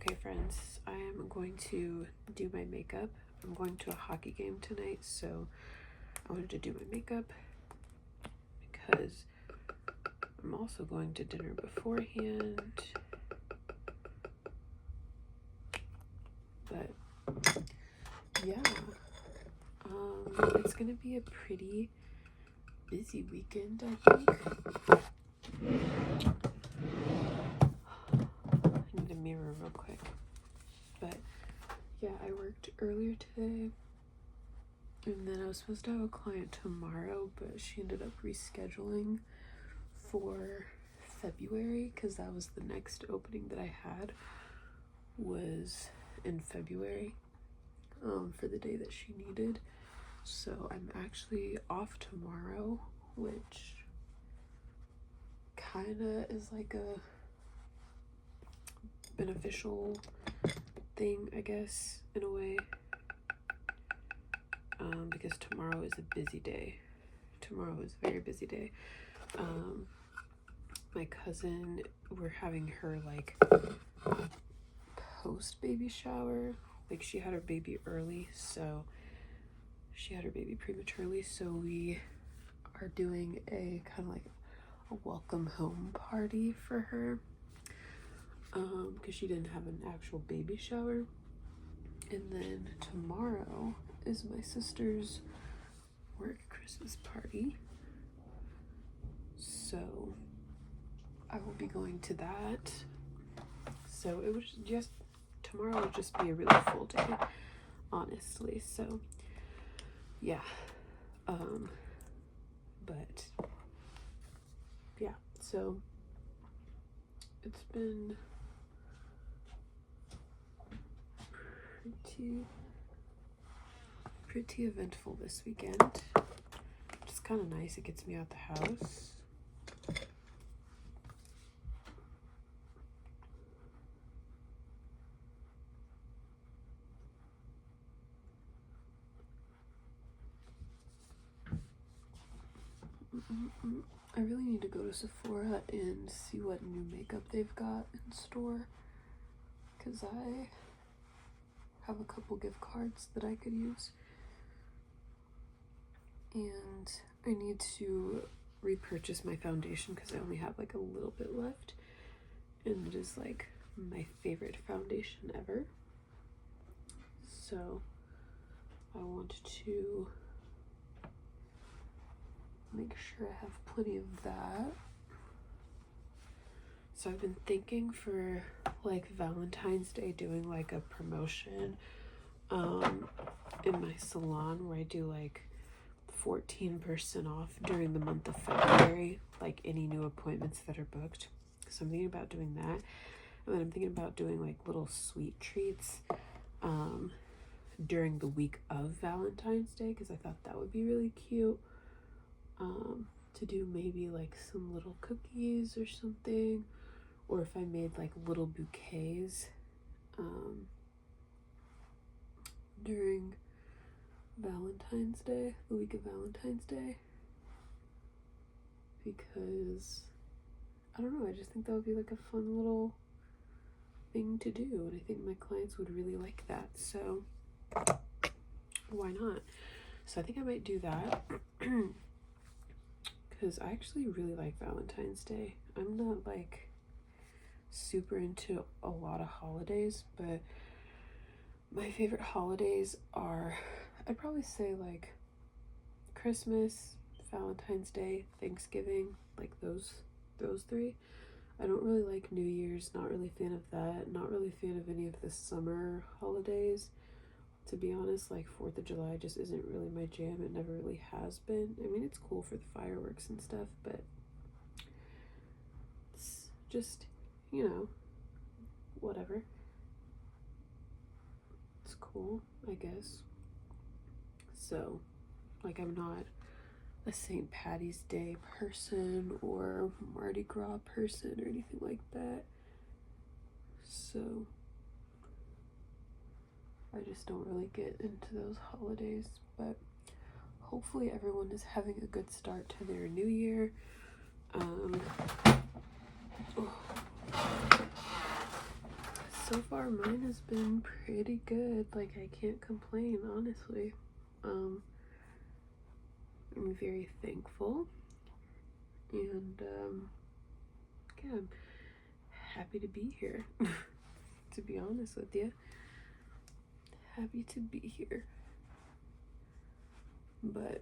Okay, friends, I am going to do my makeup. I'm going to a hockey game tonight, so I wanted to do my makeup because I'm also going to dinner beforehand. But yeah, it's gonna be a pretty busy weekend, I think. I need a mirror real quick. But yeah, I worked earlier today, and then I was supposed to have a client tomorrow, but she ended up rescheduling for February because that was the next opening that I had was in February for the day that she needed. So I'm actually off tomorrow, which kind of is like a beneficial thing, I guess, in a way, because tomorrow is a busy day. Tomorrow is a very busy day. My cousin, we're having her like post baby shower. Like she had her baby early, so she had her baby prematurely, so we are doing a kind of like a welcome home party for her, because she didn't have an actual baby shower. And then tomorrow is my sister's work Christmas party, so I will be going to that. So it was just, tomorrow will just be a really full day, honestly. So yeah, but yeah, so it's been pretty eventful this weekend, which is kind of nice. It gets me out the house. I really need to go to Sephora and see what new makeup they've got in store, because I have a couple gift cards that I could use, and I need to repurchase my foundation because I only have like a little bit left, and it is like my favorite foundation ever. So I want to make sure I have plenty of that. So I've been thinking for like Valentine's Day doing like a promotion in my salon where I do like 14% off during the month of February, like any new appointments that are booked. So I'm thinking about doing that. And then I'm thinking about doing like little sweet treats during the week of Valentine's Day, because I thought that would be really cute. To do maybe like some little cookies or something, or if I made like little bouquets during Valentine's Day, the week of Valentine's Day, because I don't know, I just think that would be like a fun little thing to do, and I think my clients would really like that, so why not? So I think I might do that because I actually really like Valentine's Day. I'm not like super into a lot of holidays, but my favorite holidays are, I'd probably say like Christmas, Valentine's Day, Thanksgiving, like those three. I don't really like New Year's, not really a fan of that, not really a fan of any of the summer holidays, to be honest. Like 4th of July just isn't really my jam. It never really has been. I mean, it's cool for the fireworks and stuff, but it's just, you know, whatever. It's cool, I guess. So, like, I'm not a St. Patty's Day person or Mardi Gras person or anything like that. So I just don't really get into those holidays, but hopefully everyone is having a good start to their new year. so far mine has been pretty good. Like, I can't complain, honestly. I'm very thankful, and yeah, I'm happy to be here. To be honest with you, happy to be here. But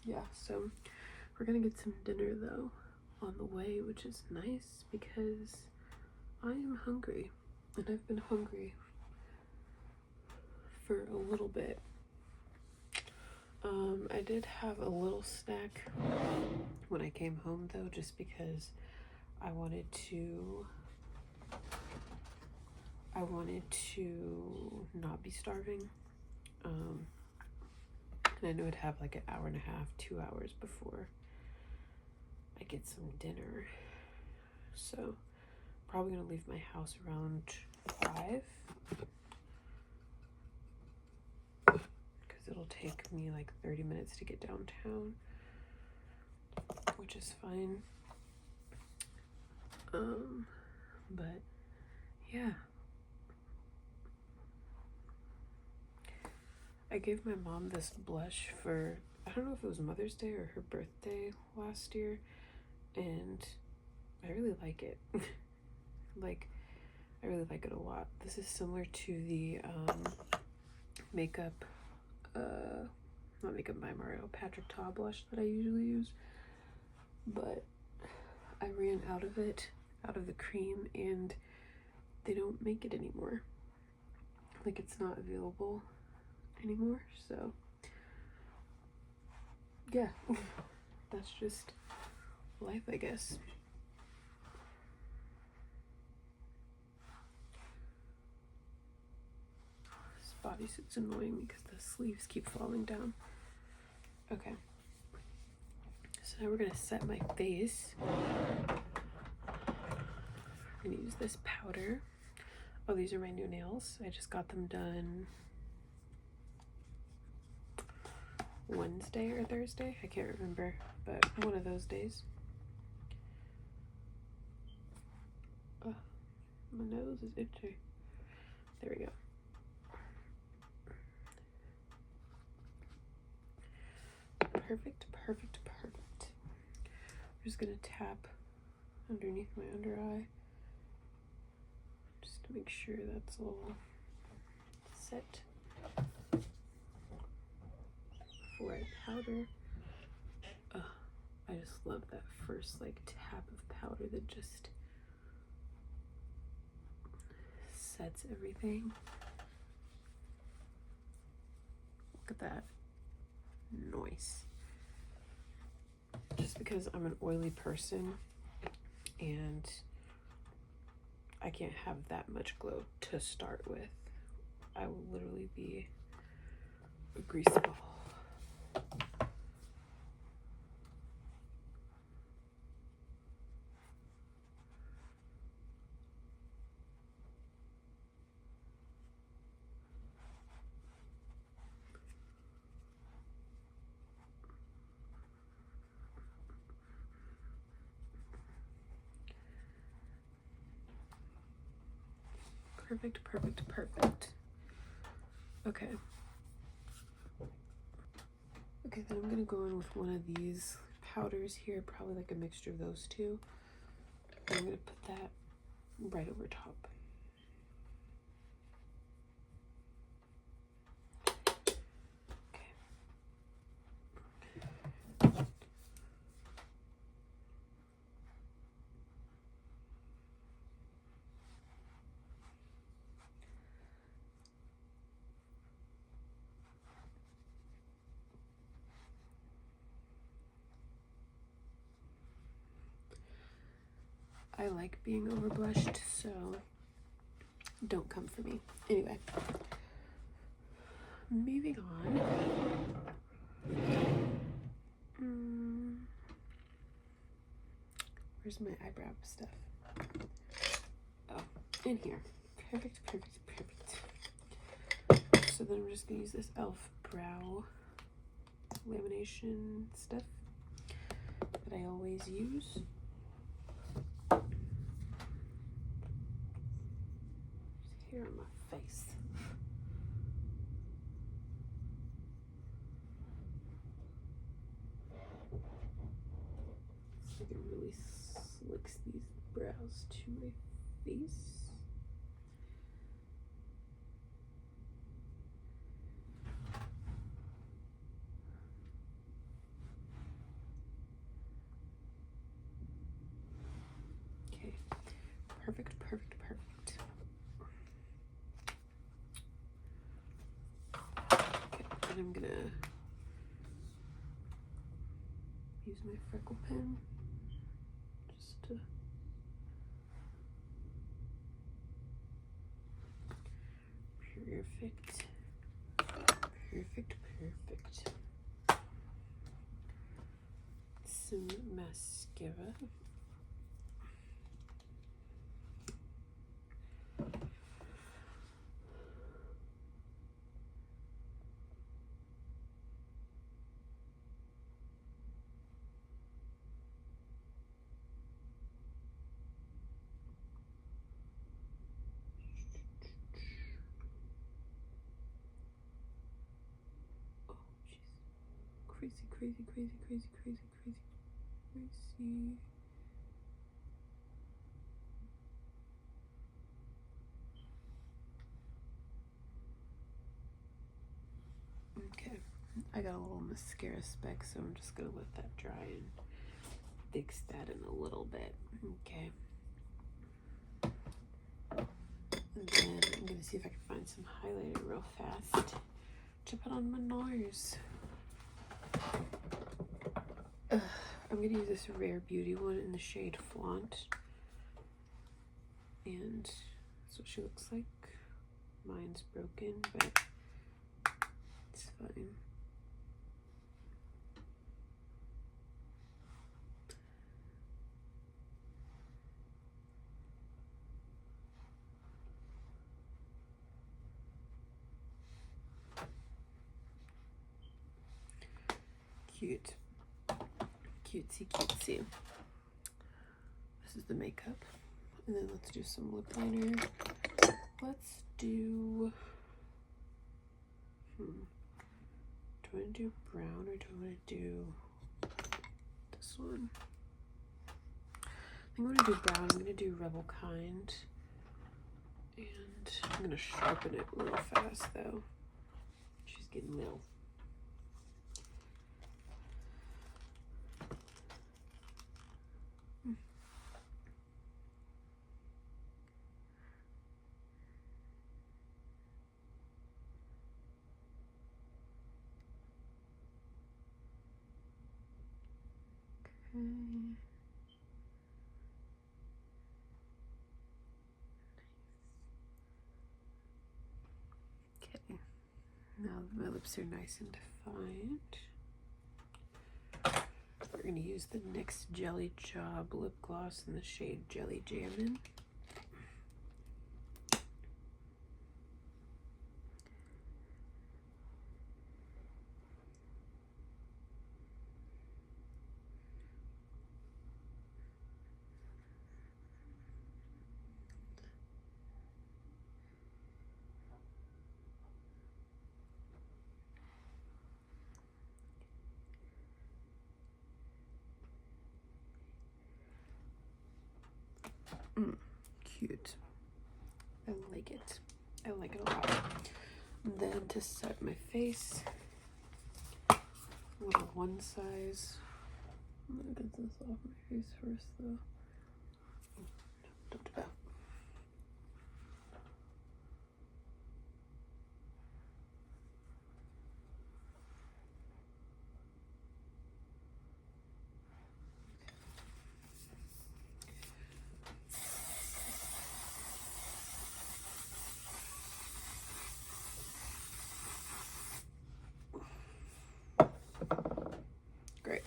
yeah, so we're gonna get some dinner though on the way, which is nice because I am hungry, and I've been hungry for a little bit. I did have a little snack when I came home though, just because I wanted to not be starving. And I knew I'd have like an hour and a half, 2 hours before I get some dinner. So probably gonna leave my house around 5. It'll take me like 30 minutes to get downtown, which is fine. But yeah, I gave my mom this blush for, I don't know if it was Mother's Day or her birthday last year, and I really like it. Like, I really like it a lot. This is similar to the makeup not Makeup by Mario, Patrick Ta blush that I usually use, but I ran out of it, out of the cream, and they don't make it anymore. Like, it's not available anymore, so yeah, that's just life, I guess. This bodysuit's annoying me because the sleeves keep falling down. Okay, so now we're gonna set my face. I'm gonna use this powder. Oh, these are my new nails. I just got them done Wednesday or Thursday. I can't remember, but one of those days. Oh, my nose is itchy. There we go. Perfect, perfect, perfect. I'm just gonna tap underneath my under eye just to make sure that's all set before I powder. I just love that first like tap of powder that just sets everything. Look at that. Nice. Just because I'm an oily person and I can't have that much glow to start with. I will literally be a grease ball. Perfect, perfect, perfect. Okay. Okay, then I'm gonna go in with one of these powders here, probably like a mixture of those two. I'm gonna put that right over top. I like being over blushed, so don't come for me. Anyway, moving on. Where's my eyebrow stuff? Oh, in here. Perfect, perfect, perfect. So then I'm just gonna use this e.l.f. brow lamination stuff that I always use. hair on my face. It's like it really slicks these brows to my face. Okay, perfect, perfect, perfect. Okay, and I'm gonna use my freckle pen just to perfect, perfect, perfect. Some mascara. Crazy, crazy, crazy, crazy, crazy, crazy, crazy. Okay, I got a little mascara speck, so I'm just gonna let that dry and fix that in a little bit. Okay. And then I'm gonna see if I can find some highlighter real fast to put on my nose. I'm gonna use this Rare Beauty one in the shade Flaunt. And that's what she looks like. Mine's broken, but it's fine. Cute. Cutesy, cutesy. This is the makeup. And then let's do some lip liner. Let's do... Do I want to do brown or do I want to do this one? I think I'm going to do brown. I'm going to do Rebel Kind. And I'm going to sharpen it real fast though. She's getting little. Okay, now that my lips are nice and defined, we're going to use the NYX Jelly Job lip gloss in the shade Jelly Jammin'. Cute. I like it. I like it a lot. And then to set my face, little one size. I'm gonna get this off my face first though. Don't do that. Great.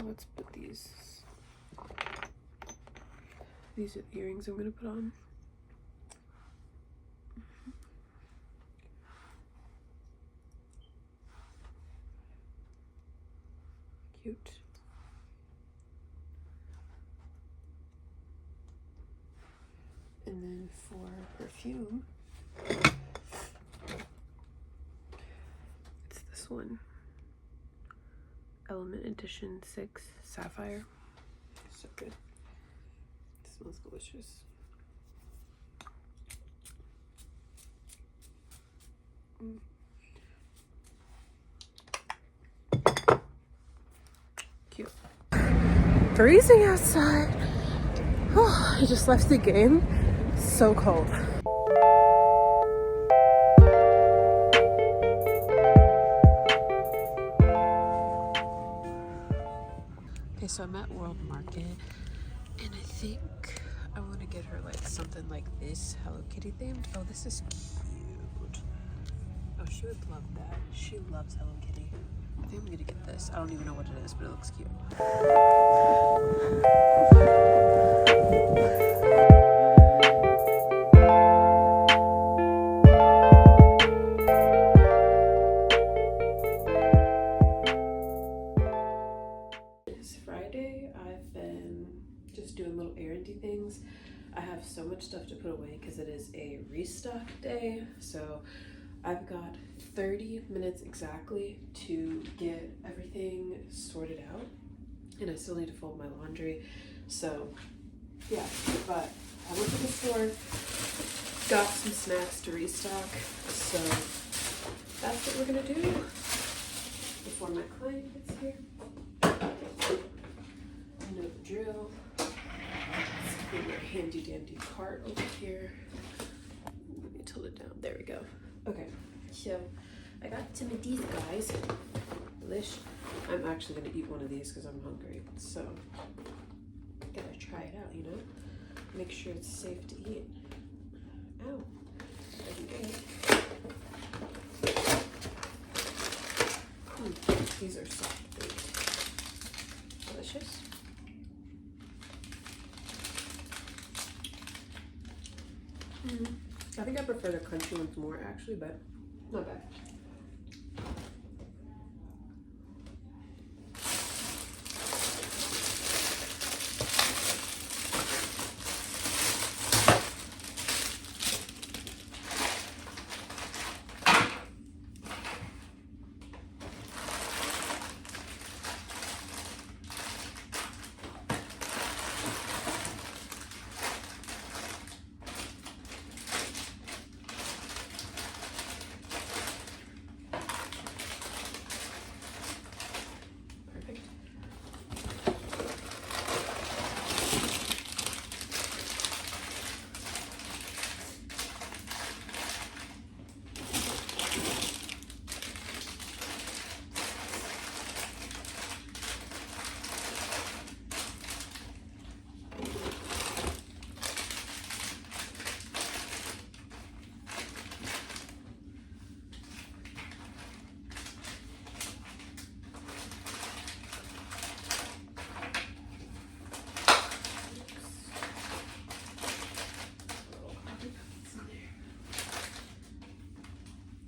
Let's put these are the earrings I'm gonna put on. Cute. And then for perfume, it's this one. Element Edition 6 Sapphire. So good. It smells delicious. Cute. Freezing outside. Oh, I just left the game. So cold. Okay, so I'm at World Market, and I think I want to get her like something like this Hello Kitty themed. Oh, this is cute. Oh, she would love that. She loves Hello Kitty. I think I'm gonna get this. I don't even know what it is, but it looks cute. It's Friday. I've been just doing little errandy things. I have so much stuff to put away because it is a restock day. So I've got 30 minutes exactly to get everything sorted out, and I still need to fold my laundry. So yeah, but I went to the store, got some snacks to restock. So that's what we're gonna do before my client gets here. I know the drill. Let's put my handy dandy cart over here. Let me tilt it down. There we go. Okay, so I got some of these guys. Delish. I'm actually gonna eat one of these because I'm hungry. So gotta try it out, you know? Make sure it's safe to eat. Ow. These are soft baked. Delicious. I think I prefer the crunchy ones more actually, but not bad.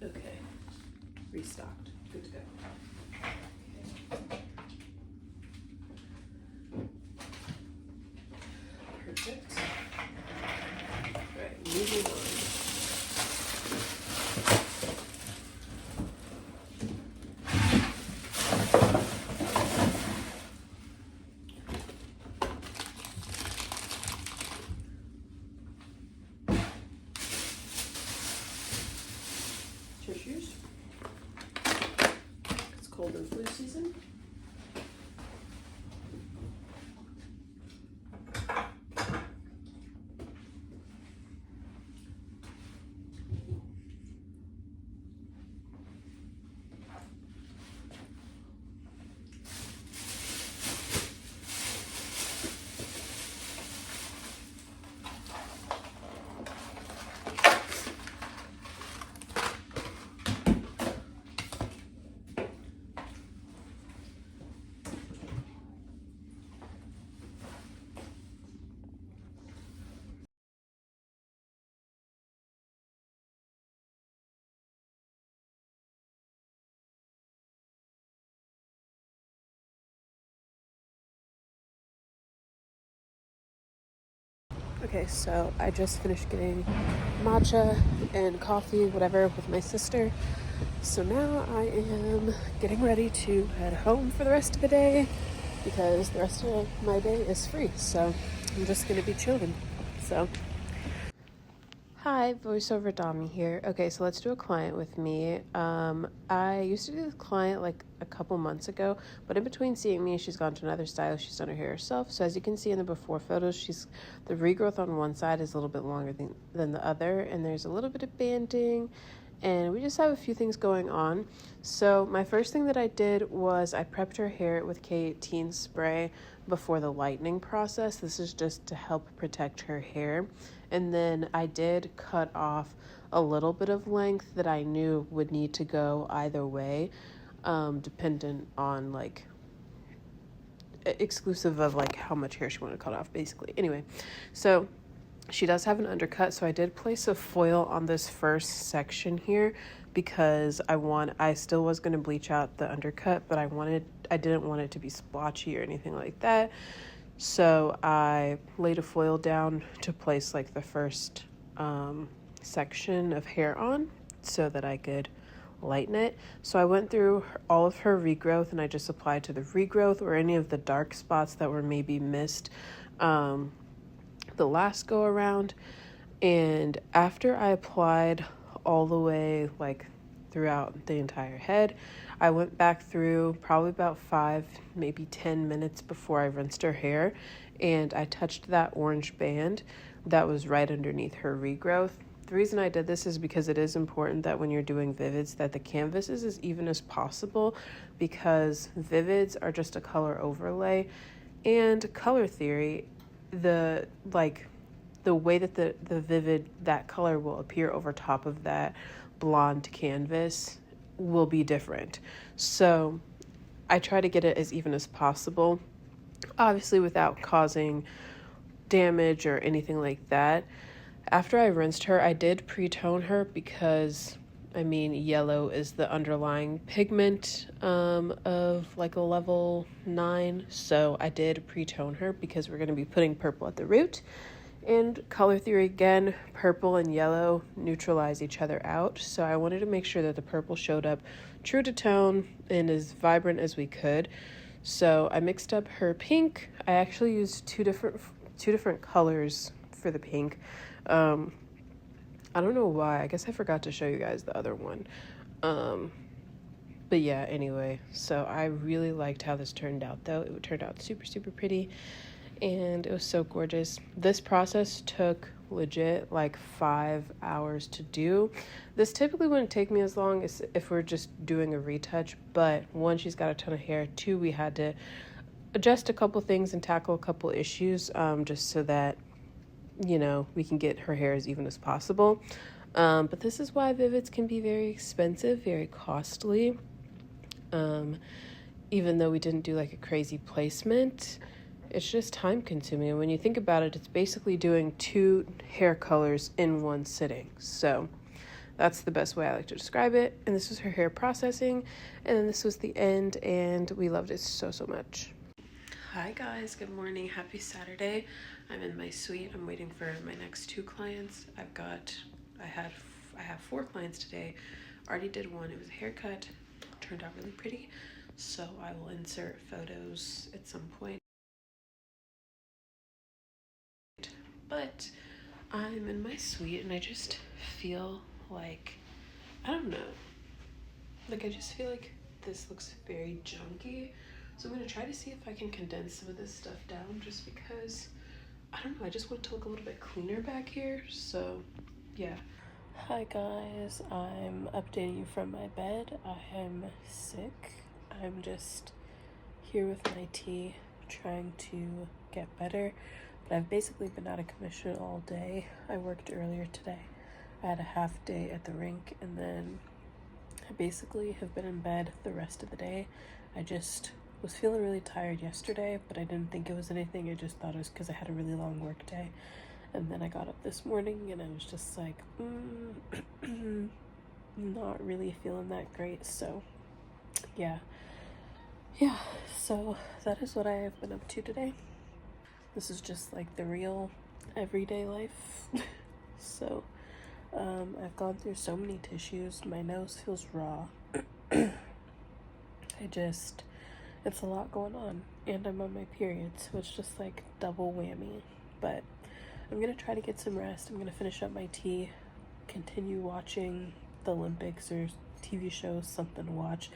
Okay, restocked, good to go. Perfect. All right, moving on. Tissues. It's cold and flu season. Okay, so I just finished getting matcha and coffee, whatever, with my sister. So now I am getting ready to head home for the rest of the day because the rest of my day is free. So I'm just going to be chilling. So, hi, voiceover Dami here. Okay, so let's do a client with me. I used to do this client like a couple months ago, but in between seeing me, she's gone to another stylist. She's done her hair herself. So as you can see in the before photos, the regrowth on one side is a little bit longer than the other, and there's a little bit of banding, and we just have a few things going on. So my first thing that I did was I prepped her hair with K18 spray before the lightening process. This is just to help protect her hair. And then I did cut off a little bit of length that I knew would need to go either way, dependent on like exclusive of like how much hair she wanted to cut off, basically. Anyway, so she does have an undercut, so I did place a foil on this first section here because I still was going to bleach out the undercut, but I didn't want it to be splotchy or anything like that. So I laid a foil down to place like the first section of hair on so that I could lighten it. So I went through all of her regrowth and I just applied to the regrowth or any of the dark spots that were maybe missed the last go around. And after I applied all the way like throughout the entire head, I went back through probably about 5, maybe 10 minutes before I rinsed her hair, and I touched that orange band that was right underneath her regrowth. The reason I did this is because it is important that when you're doing Vivids that the canvas is as even as possible, because Vivids are just a color overlay, and color theory, the way that the vivid, that color will appear over top of that blonde canvas will be different. So I try to get it as even as possible, obviously without causing damage or anything like that. After I rinsed her, I did pre-tone her because yellow is the underlying pigment of like a level 9. So I did pre-tone her because we're going to be putting purple at the root. And color theory again, purple and yellow neutralize each other out. So I wanted to make sure that the purple showed up true to tone and as vibrant as we could. So I mixed up her pink. I actually used two different colors for the pink. I don't know why. I guess I forgot to show you guys the other one. But yeah, anyway. So I really liked how this turned out though. It turned out super, super pretty. And it was so gorgeous. This process took legit like 5 hours to do. This typically wouldn't take me as long as if we're just doing a retouch, but one, she's got a ton of hair. Two, we had to adjust a couple things and tackle a couple issues just so that, we can get her hair as even as possible. But this is why Vivids can be very expensive, very costly. Even though we didn't do like a crazy placement, it's just time consuming. And when you think about it, it's basically doing 2 hair colors in one sitting. So that's the best way I like to describe it. And this was her hair processing. And then this was the end, and we loved it so, so much. Hi guys, good morning. Happy Saturday. I'm in my suite. I'm waiting for my next 2 clients. I have 4 clients today. Already did one. It was a haircut. Turned out really pretty. So I will insert photos at some point. But I'm in my suite and I just feel like, I don't know, like I just feel like this looks very junky. So I'm going to try to see if I can condense some of this stuff down just because, I don't know, I just want it to look a little bit cleaner back here. So yeah. Hi guys, I'm updating you from my bed. I am sick. I'm just here with my tea trying to get better. But I've basically been out of commission all day. I worked earlier today. I had a half day at the rink, and then I basically have been in bed the rest of the day. I just was feeling really tired yesterday, but I didn't think it was anything. I just thought it was because I had a really long work day. And then I got up this morning and I was just like, not really feeling that great. So yeah, so that is what I have been up to today. This is just like the real everyday life. So, I've gone through so many tissues. My nose feels raw. It's a lot going on. And I'm on my period, so it's just like double whammy. But I'm gonna try to get some rest. I'm gonna finish up my tea, continue watching the Olympics or TV shows, something to watch.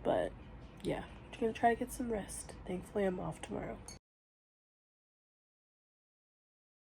But yeah, I'm gonna try to get some rest. Thankfully, I'm off tomorrow.